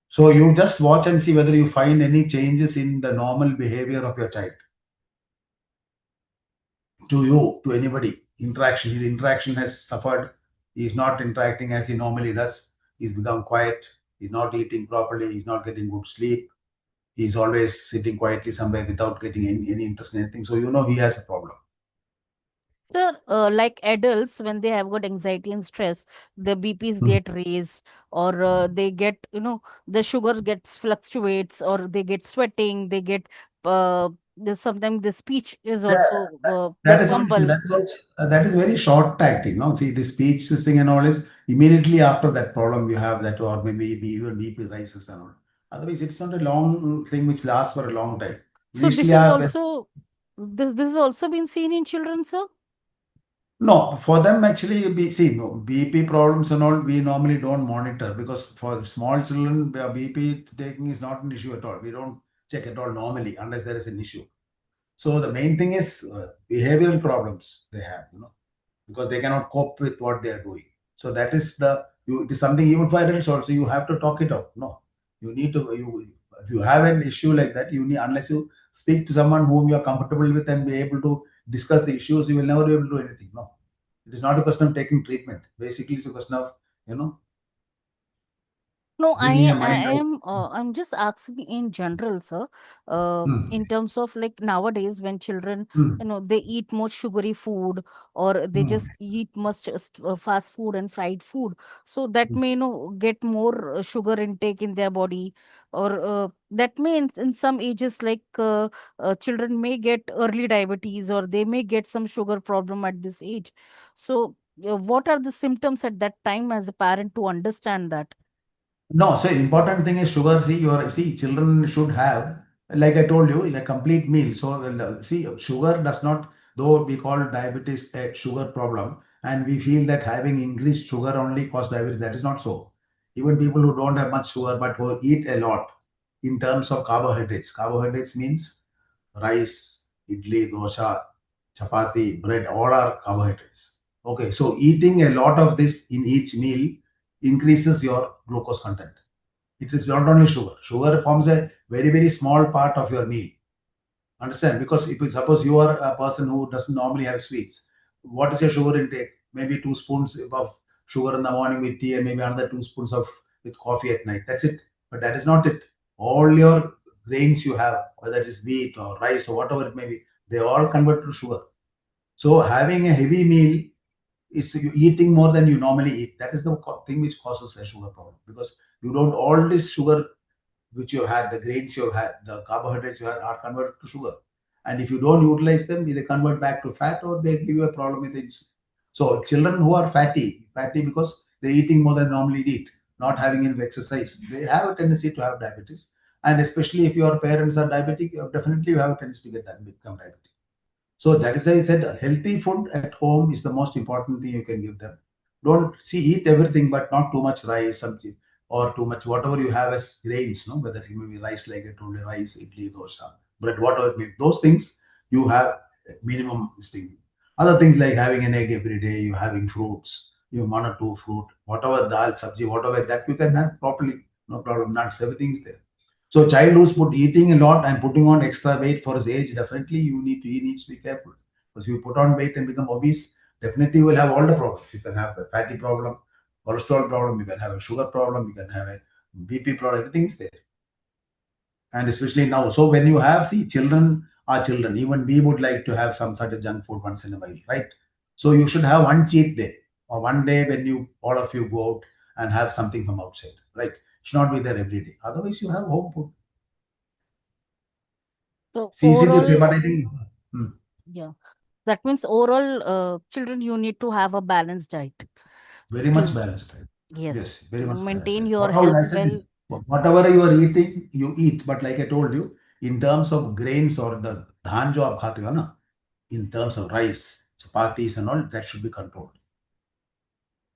Speaker 2: So you just watch and see whether you find any changes in the normal behavior of your child. To you, to anybody, interaction. His interaction has suffered. He is not interacting as he normally does. He's become quiet. He's not eating properly. He's not getting good sleep. He's always sitting quietly somewhere without getting any interest in anything. So you know he has a problem.
Speaker 5: Sir, like adults, when they have got anxiety and stress, the BPs
Speaker 2: Hmm.
Speaker 5: get raised, or they get, the sugar gets fluctuates, or they get sweating, they get, sometimes the speech is
Speaker 2: Yeah,
Speaker 5: also, they
Speaker 2: that is also
Speaker 5: fumble.
Speaker 2: that is very short tactic. No, see the speech thing and all is immediately after that problem you have that, or maybe even BP rises and all. Otherwise, it's not a long thing which lasts for a long time.
Speaker 5: So this
Speaker 2: Initially,
Speaker 5: is
Speaker 2: I
Speaker 5: also, this is also been seen in children, sir?
Speaker 2: no, for them actually, see, no, BP problems and all, we normally don't monitor because for small children, BP taking is not an issue at all. We don't check at all normally unless there is an issue. So the main thing is behavioral problems they have, because they cannot cope with what they are doing. So that is it is something even for adults also. You have to talk it out. No, you need to if you have an issue like that, you need, unless you speak to someone whom you are comfortable with and be able to discuss the issues, you will never be able to do anything. No, it is not a question of taking treatment. Basically, it's a question of you know
Speaker 5: No,
Speaker 2: bringing a
Speaker 5: I
Speaker 2: mind out.
Speaker 5: am. I'm just asking in general, sir.
Speaker 2: Hmm.
Speaker 5: In terms of like nowadays, when children,
Speaker 2: Hmm.
Speaker 5: they eat more sugary food, or they
Speaker 2: Hmm.
Speaker 5: just eat much fast food and fried food, so that may, get more sugar intake in their body, or that may, in some ages, like children may get early diabetes, or they may get some sugar problem at this age. So, what are the symptoms at that time as a parent to understand that?
Speaker 2: No, so important thing is sugar. See, children should have, like I told you, a complete meal. So see, sugar does not, though we call diabetes a sugar problem, and we feel that having increased sugar only cause diabetes. That is not so. Even people who don't have much sugar but who eat a lot in terms of carbohydrates. Carbohydrates means rice, idli, dosa, chapati, bread, all are carbohydrates. Okay, so eating a lot of this in each meal increases your glucose content. It is not only sugar. Sugar forms a very, very small part of your meal. Understand? Because if you suppose you are a person who doesn't normally have sweets, what is your sugar intake? Maybe 2 spoons of sugar in the morning with tea, and maybe another 2 spoons of with coffee at night. That's it. But that is not it. All your grains you have, whether it is wheat or rice or whatever it may be, they all convert to sugar. So having a heavy meal is you eating more than you normally eat. That is the thing which causes a sugar problem, because you don't, all this sugar which you have had, the grains you have had, the carbohydrates you have are converted to sugar. And if you don't utilize them, they convert back to fat or they give you a problem with insulin. So children who are fatty because they're eating more than normally eat, not having enough exercise, they have a tendency to have diabetes. And especially if your parents are diabetic, definitely you have a tendency to become diabetic. So that is why I said healthy food at home is the most important thing you can give them. Don't see eat everything, but not too much rice, something or too much whatever you have as grains, no, whether it may be rice, like I told you, rice, idli, dosa, bread, whatever it may be. Those things you have minimum this thing. Other things like having an egg every day, you having fruits, you have one or two fruit, whatever dal, sabji, whatever that you can have properly, no problem. Nuts, everything is there. So child who's eating a lot and putting on extra weight for his age, definitely he needs to be careful. Because if you put on weight and become obese, definitely you will have all the problems. You can have a fatty problem, cholesterol problem, you can have a sugar problem, you can have a BP problem, everything is there. And especially now. So when you have, see, children are children. Even we would like to have some sort of junk food once in a while, right? So you should have one cheat day or one day when you all of you go out and have something from outside, right? It should not be there every day. Otherwise, you have home food.
Speaker 5: So
Speaker 2: It's easy to say,
Speaker 5: overall,
Speaker 2: but I think
Speaker 5: yeah, that means overall, children, you need to have a balanced diet
Speaker 2: very much
Speaker 5: to,
Speaker 2: balanced. Right?
Speaker 5: yes,
Speaker 2: Yes, very
Speaker 5: to
Speaker 2: much balanced.
Speaker 5: maintain
Speaker 2: Right?
Speaker 5: your
Speaker 2: Whatever I
Speaker 5: health
Speaker 2: said,
Speaker 5: well.
Speaker 2: whatever you are eating, you eat. But like I told you, in terms of grains or the dhan jo aap khate ho na, in terms of rice, chapatis and all, that should be controlled.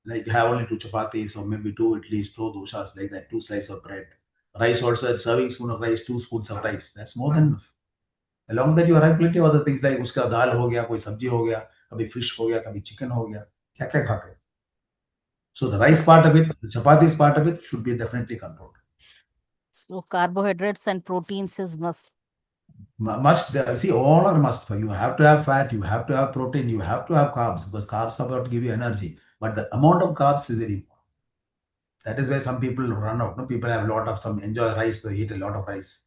Speaker 2: Like have only two chapatis or maybe two idlis, two dosas, like that, two slices of bread. Rice also, a serving spoon of rice, 2 spoons of rice. That's more than enough. Along that, you have plenty of other things like uska dal ho gaya, koi sabji ho gaya, kabhi fish ho gaya, kabhi chicken ho gaya. Kya kya khate hain? So the
Speaker 5: So,
Speaker 2: rice part of it, the chapatis part of it should be definitely controlled.
Speaker 5: so carbohydrates and proteins is must.
Speaker 2: Must see, all are must. You have to have fat, you have to have protein, you have to have carbs, because carbs are about to give you energy. But the amount of carbs is very important. That is where some people run out. No, people have a lot of some enjoy rice. They eat a lot of rice.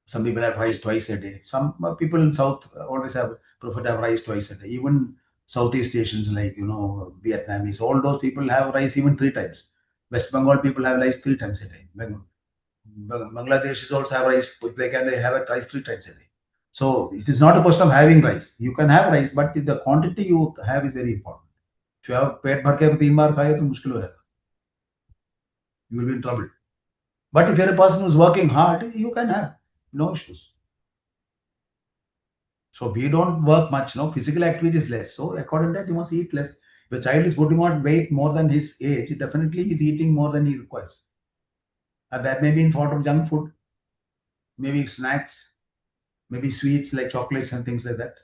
Speaker 2: Some people have rice twice a day. Some people in South always have prefer to have rice twice a day. Even Southeast Asians like Vietnamese, all those people have rice even 3 times. West Bengal people have rice 3 times a day. Bangladeshis also have rice. They have it rice 3 times a day. So it is not a question of having rice. You can have rice, but the quantity you have is very important. If you have पेट भर के 3 बार खाए तो मुश्किल हो जाएगा. You will be in trouble. But if you're a person who's working hard, you can have no issues. So we don't work much, no physical activity is less. So according to that, you must eat less. If a child is putting on weight more than his age, definitely he's eating more than he requires. And that may be in form of junk food, maybe snacks, maybe sweets like chocolates and things like that.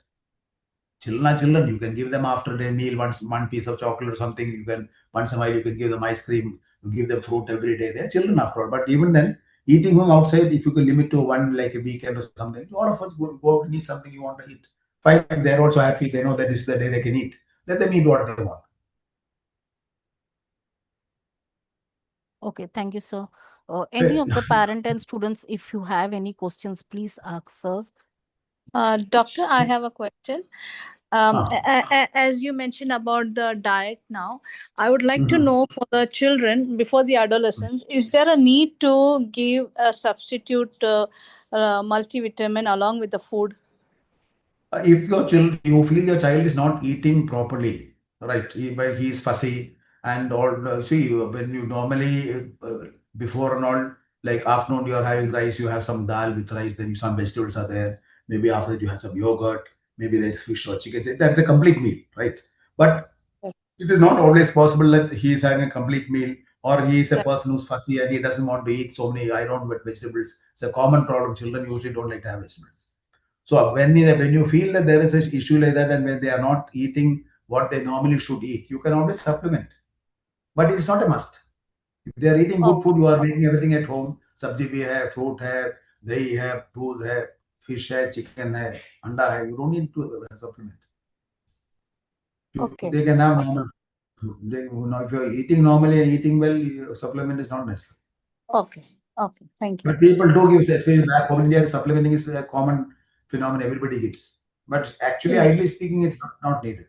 Speaker 2: Children are children. You can give them after their meal once one piece of chocolate or something. You can once in a while you can give them ice cream. You give them fruit every day. They're children after all. But even then, eating from outside, if you can limit to one like a weekend or something, all of us go out and eat something you want to eat. Fine, they're also happy. They know that this is the day they can eat. Let them eat what they want.
Speaker 5: Okay, thank you, sir. Any of the parent and students, if you have any questions, please ask us.
Speaker 7: Doctor, I have a question. As you mentioned about the diet now, I would like to
Speaker 2: Mhm.
Speaker 7: know for the children before the adolescents, is there a need to give a substitute multivitamin along with the food?
Speaker 2: If you feel your child is not eating properly, right? But he is fussy and all. See, when you normally before and all, like afternoon you are having rice, you have some dal with rice, then some vegetables are there. Maybe after that you have some yogurt, maybe there is fish or chicken. That's a complete meal, right? But it is not always possible that he is having a complete meal or he is a person who's fussy and he doesn't want to eat so many I don't want vegetables. It's a common problem. Children usually don't like to have vegetables. So when you feel that there is an issue like that and when they are not eating what they normally should eat, you can always supplement. But it's not a must. If they are eating good food, you are making everything at home. Sabji bhi hai, fruit hai, dahi hai, doodh hai, fish hai, chicken hai, anda hai. You don't need to supplement.
Speaker 7: Okay.
Speaker 2: They can have normal food. If you're eating normally and eating well, supplement is not necessary.
Speaker 7: Okay. Okay. Thank you.
Speaker 2: But people do give, especially back home in India, supplementing is a common phenomenon. Everybody gives. But actually,
Speaker 7: Yeah.
Speaker 2: ideally speaking, it's not needed.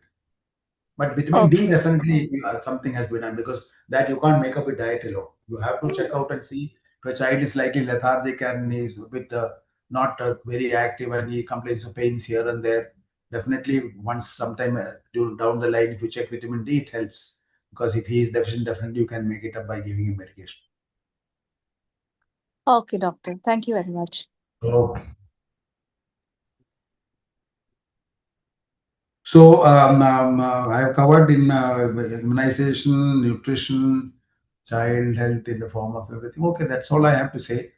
Speaker 2: But vitamin D
Speaker 7: Okay.
Speaker 2: definitely something has been done because that you can't make up a diet alone. You have to check out and see if a child is slightly lethargic and he's a bit not very active and he complains of pains here and there. Definitely, once sometime down the line, if you check vitamin D, it helps because if he is deficient, definitely you can make it up by giving him medication.
Speaker 7: Okay, doctor. Thank you very much.
Speaker 2: Okay. So I have covered in immunization, nutrition, child health in the form of everything. Okay, that's all I have to say.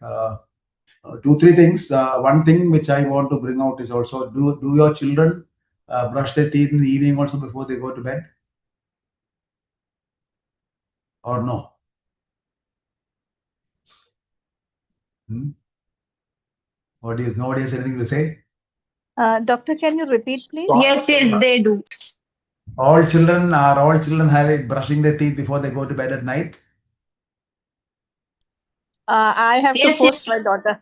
Speaker 2: Two, three things. One thing which I want to bring out is also do your children brush their teeth in the evening also before they go to bed? Or no? Hmm? Nobody has anything to say?
Speaker 7: Doctor, can you repeat, please?
Speaker 4: Yes, yes, they do.
Speaker 2: All children have brushing their teeth before they go to bed at night?
Speaker 7: I have to
Speaker 4: Yes,
Speaker 7: force my daughter.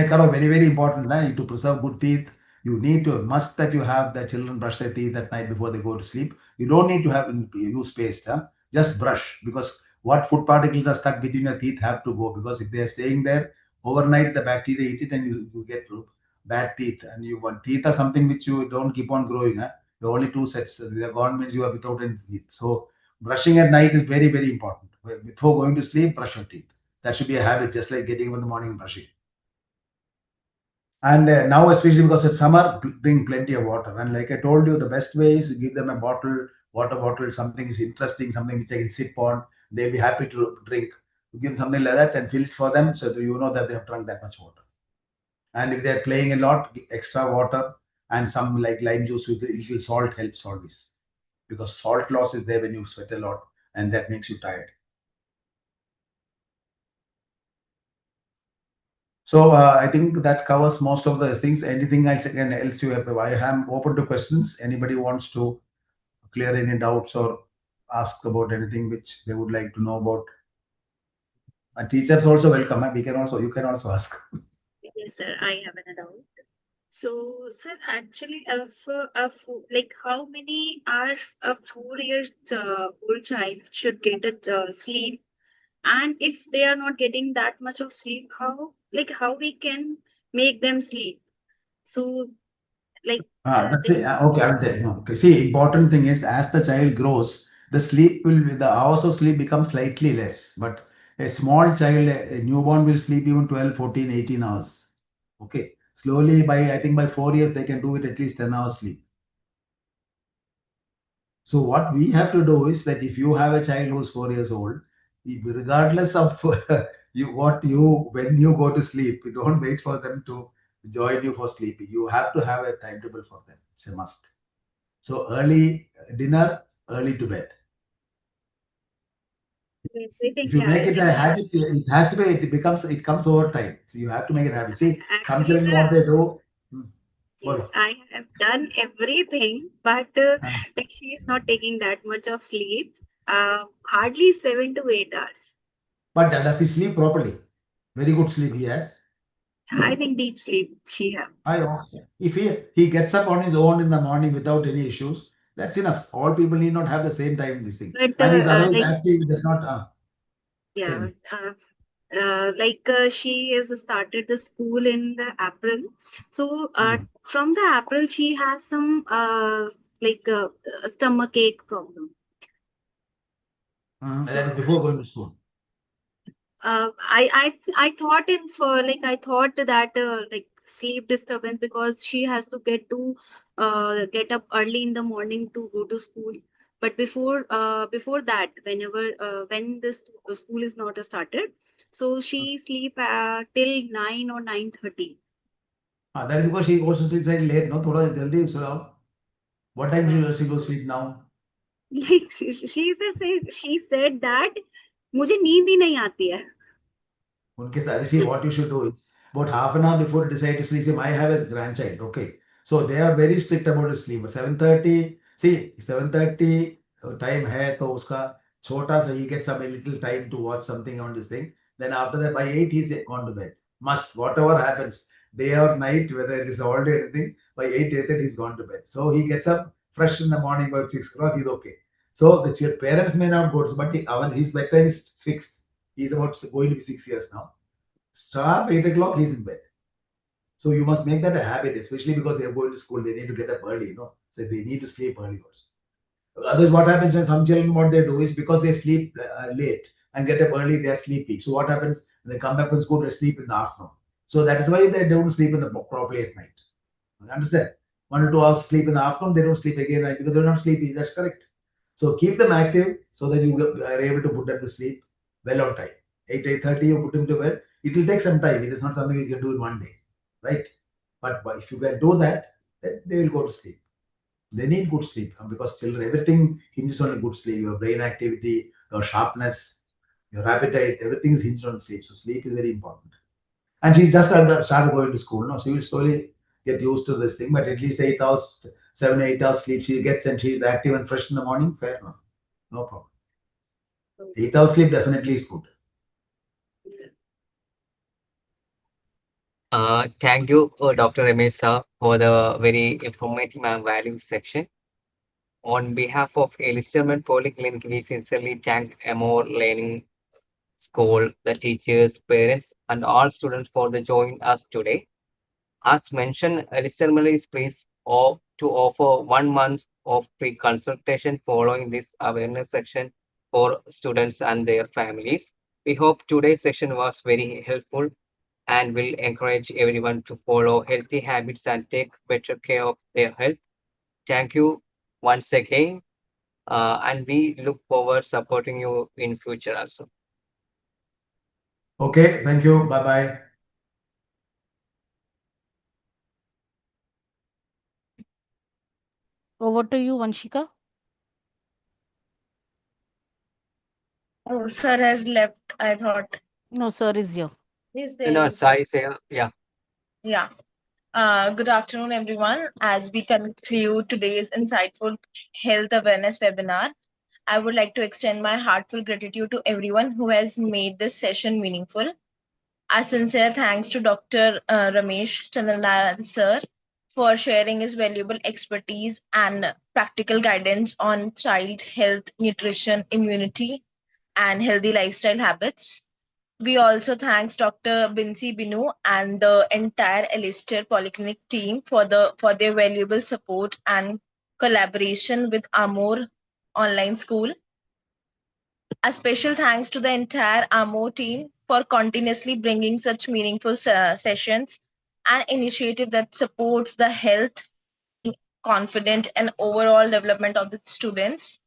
Speaker 2: Karo, very, very important. To preserve good teeth, you need to must that you have the children brush their teeth at night before they go to sleep. You don't need to have use paste. Just brush because what food particles are stuck between your teeth have to go because if they are staying there overnight, the bacteria eat it and you get bad teeth. And you want teeth are something which you don't keep on growing. The only two sets they are gone means you are without any teeth. So brushing at night is very, very important. Before going to sleep, brush your teeth. That should be a habit, just like getting up in the morning and brushing. And now, especially because it's summer, bring plenty of water. And like I told you, the best way is to give them a water bottle, something is interesting, something which they can sip on. They'll be happy to drink. You give them something like that and fill it for them so that you know that they have drunk that much water. And if they're playing a lot, extra water and some like lime juice with a little salt helps always. Because salt loss is there when you sweat a lot and that makes you tired. So I think that covers most of the things. Anything else you have? I am open to questions. Anybody wants to clear any doubts or ask about anything which they would like to know about. Teachers also welcome. We can also, you can also ask.
Speaker 4: Yes, sir. I have an doubt. So, sir, actually, like how many hours a 4 years old child should get a sleep, and if they are not getting that much of sleep, how we can make them sleep? So, like,
Speaker 2: That's it. Okay, I will tell you. Okay, see, important thing is as the child grows, the hours of sleep become slightly less. But a small child, a newborn will sleep even 12, 14, 18 hours. Okay. Slowly I think by 4 years, they can do it at least 10 hours sleep. So what we have to do is that if you have a child who's 4 years old, regardless of when you go to sleep, you don't wait for them to join you for sleeping. You have to have a timetable for them. It's a must. So early dinner, early to bed.
Speaker 4: everything,
Speaker 2: If you
Speaker 4: yeah,
Speaker 2: make
Speaker 4: I
Speaker 2: it
Speaker 4: think
Speaker 2: a habit, it has to be. It comes over time. So you have to make it a habit. See, some
Speaker 4: actually,
Speaker 2: children
Speaker 4: sir,
Speaker 2: what they do.
Speaker 4: yes,
Speaker 2: Bolo.
Speaker 4: I have done everything, but
Speaker 2: Uh,
Speaker 4: like she is not taking that much of sleep. Hardly 7 to 8 hours.
Speaker 2: but does he sleep properly? Very good sleep he has.
Speaker 4: I think deep sleep she have.
Speaker 2: If he gets up on his own in the morning without any issues, that's enough. All people need not have the same time in this thing.
Speaker 4: But
Speaker 2: And he's otherwise active, he does not tell
Speaker 4: yeah,
Speaker 2: me.
Speaker 4: she has started the school in the April. So
Speaker 2: Mm.
Speaker 4: from the April, she has some like stomach ache problem.
Speaker 2: That is
Speaker 4: So
Speaker 2: before going to school.
Speaker 4: I thought in for like I thought that like sleep disturbance because she has to get up early in the morning to go to school. But before that, when this school is not started, so she sleep till 9 or 9:30.
Speaker 2: That is because she goes to sleep very late. No, thoda jaldi soo. What time
Speaker 4: Uh,
Speaker 2: she goes to sleep now?
Speaker 4: like she said that मुझे नींद ही नहीं आती है.
Speaker 2: Unke साथ see what you should do is about half an hour before you decide to sleep. See, I have a grandchild. Okay, so they are very strict about the sleep. 7:30. See, 7:30 time है तो उसका छोटा सा he gets some a little time to watch something on this thing. Then after that by 8 he's gone to bed. Must whatever happens day or night whether it is all day or anything by 8:30 he's gone to bed. So he gets up fresh in the morning by 6 o'clock. He's okay. So the parents may not go to but his bedtime is fixed. He's about going to be 6 years now. Sharp 8 o'clock, he's in bed. So you must make that a habit, especially because they're going to school. They need to get up early, So they need to sleep early also. Otherwise, what happens when some children, what they do is because they sleep late and get up early, they are sleepy. So what happens? When they come back from school, they sleep in the afternoon. So that is why they don't sleep properly at night. You understand? 1 or 2 hours sleep in the afternoon, they don't sleep again at night because they're not sleepy. That's correct. So keep them active so that you are able to put them to sleep well on time. 8:30, you put them to bed. It will take some time. It is not something you can do in one day, right? But if you can do that, then they will go to sleep. They need good sleep because children, everything hinges on a good sleep. Your brain activity, your sharpness, your appetite, everything is hinged on sleep. So sleep is very important. And she just started going to school. No, she will slowly get used to this thing. But at least 8 hours, 7, 8 hours sleep she gets, and she is active and fresh in the morning. Fair enough, no problem. 8 hours sleep definitely is good.
Speaker 8: Thank you, Dr. Ramesh sir, for the very informative and valuable section. On behalf of Elister Med Polyclinic, we sincerely thank Amore Learning School, the teachers, parents, and all students for the joining us today. As mentioned, Elister Med is pleased to offer 1 month of free consultation following this awareness section for students and their families. We hope today's session was very helpful and will encourage everyone to follow healthy habits and take better care of their health. Thank you once again, and we look forward supporting you in future also.
Speaker 2: Okay, thank you. Bye bye.
Speaker 5: Over to you, Vanshika.
Speaker 9: Oh, sir has left, I thought.
Speaker 5: No, sir is here.
Speaker 1: He's
Speaker 8: No,
Speaker 1: there.
Speaker 8: sorry, say, yeah.
Speaker 9: Yeah. Good afternoon, everyone. As we conclude today's insightful health awareness webinar, I would like to extend my heartfelt gratitude to everyone who has made this session meaningful. Our sincere thanks to Dr. Ramesh Chandranaran sir for sharing his valuable expertise and practical guidance on child health, nutrition, immunity, and healthy lifestyle habits. We also thanks Dr. Binsi Binu and the entire Elister Polyclinic team for their valuable support and collaboration with Amore Online School. A special thanks to the entire Amore team for continuously bringing such meaningful sessions and initiative that supports the health, confident, and overall development of the students.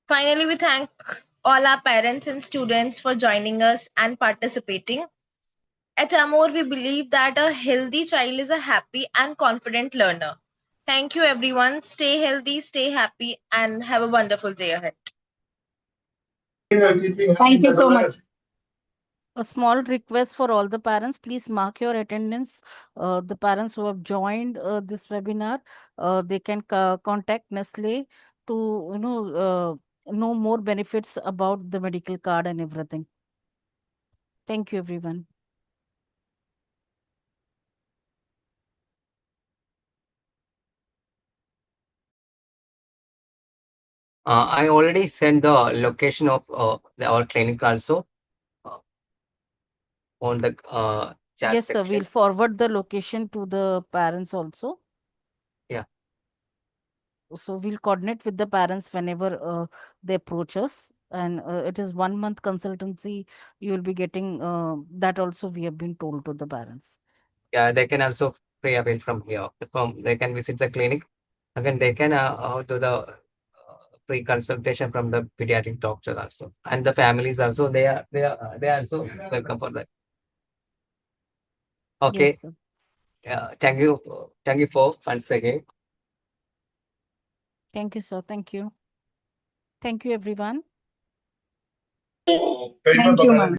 Speaker 9: Finally, we thank all our parents and students for joining us and participating. At Amore, we believe that a healthy child is a happy and confident learner. Thank you, everyone. Stay healthy, stay happy, and have a wonderful day ahead.
Speaker 3: Thank you so much.
Speaker 5: A small request for all the parents, please mark your attendance. The parents who have joined this webinar, they can contact Nestle to know more benefits about the medical card and everything. Thank you, everyone.
Speaker 8: I already sent the location of our clinic also on the chat
Speaker 5: Yes, sir.
Speaker 8: section.
Speaker 5: We'll forward the location to the parents also.
Speaker 8: Yeah.
Speaker 5: So we'll coordinate with the parents whenever they approach us. And it is 1 month consultancy. You will be getting that also, we have been told to the parents.
Speaker 8: Yeah, they can also free avail from here. They can visit the clinic. Again, they can do the free consultation from the pediatric doctor also, and the families also. They are also welcome for that. Okay.
Speaker 5: Yes, sir.
Speaker 8: Thank you for once again.
Speaker 5: Thank you, sir. Thank you. Thank you, everyone.
Speaker 3: Thank you, ma'am.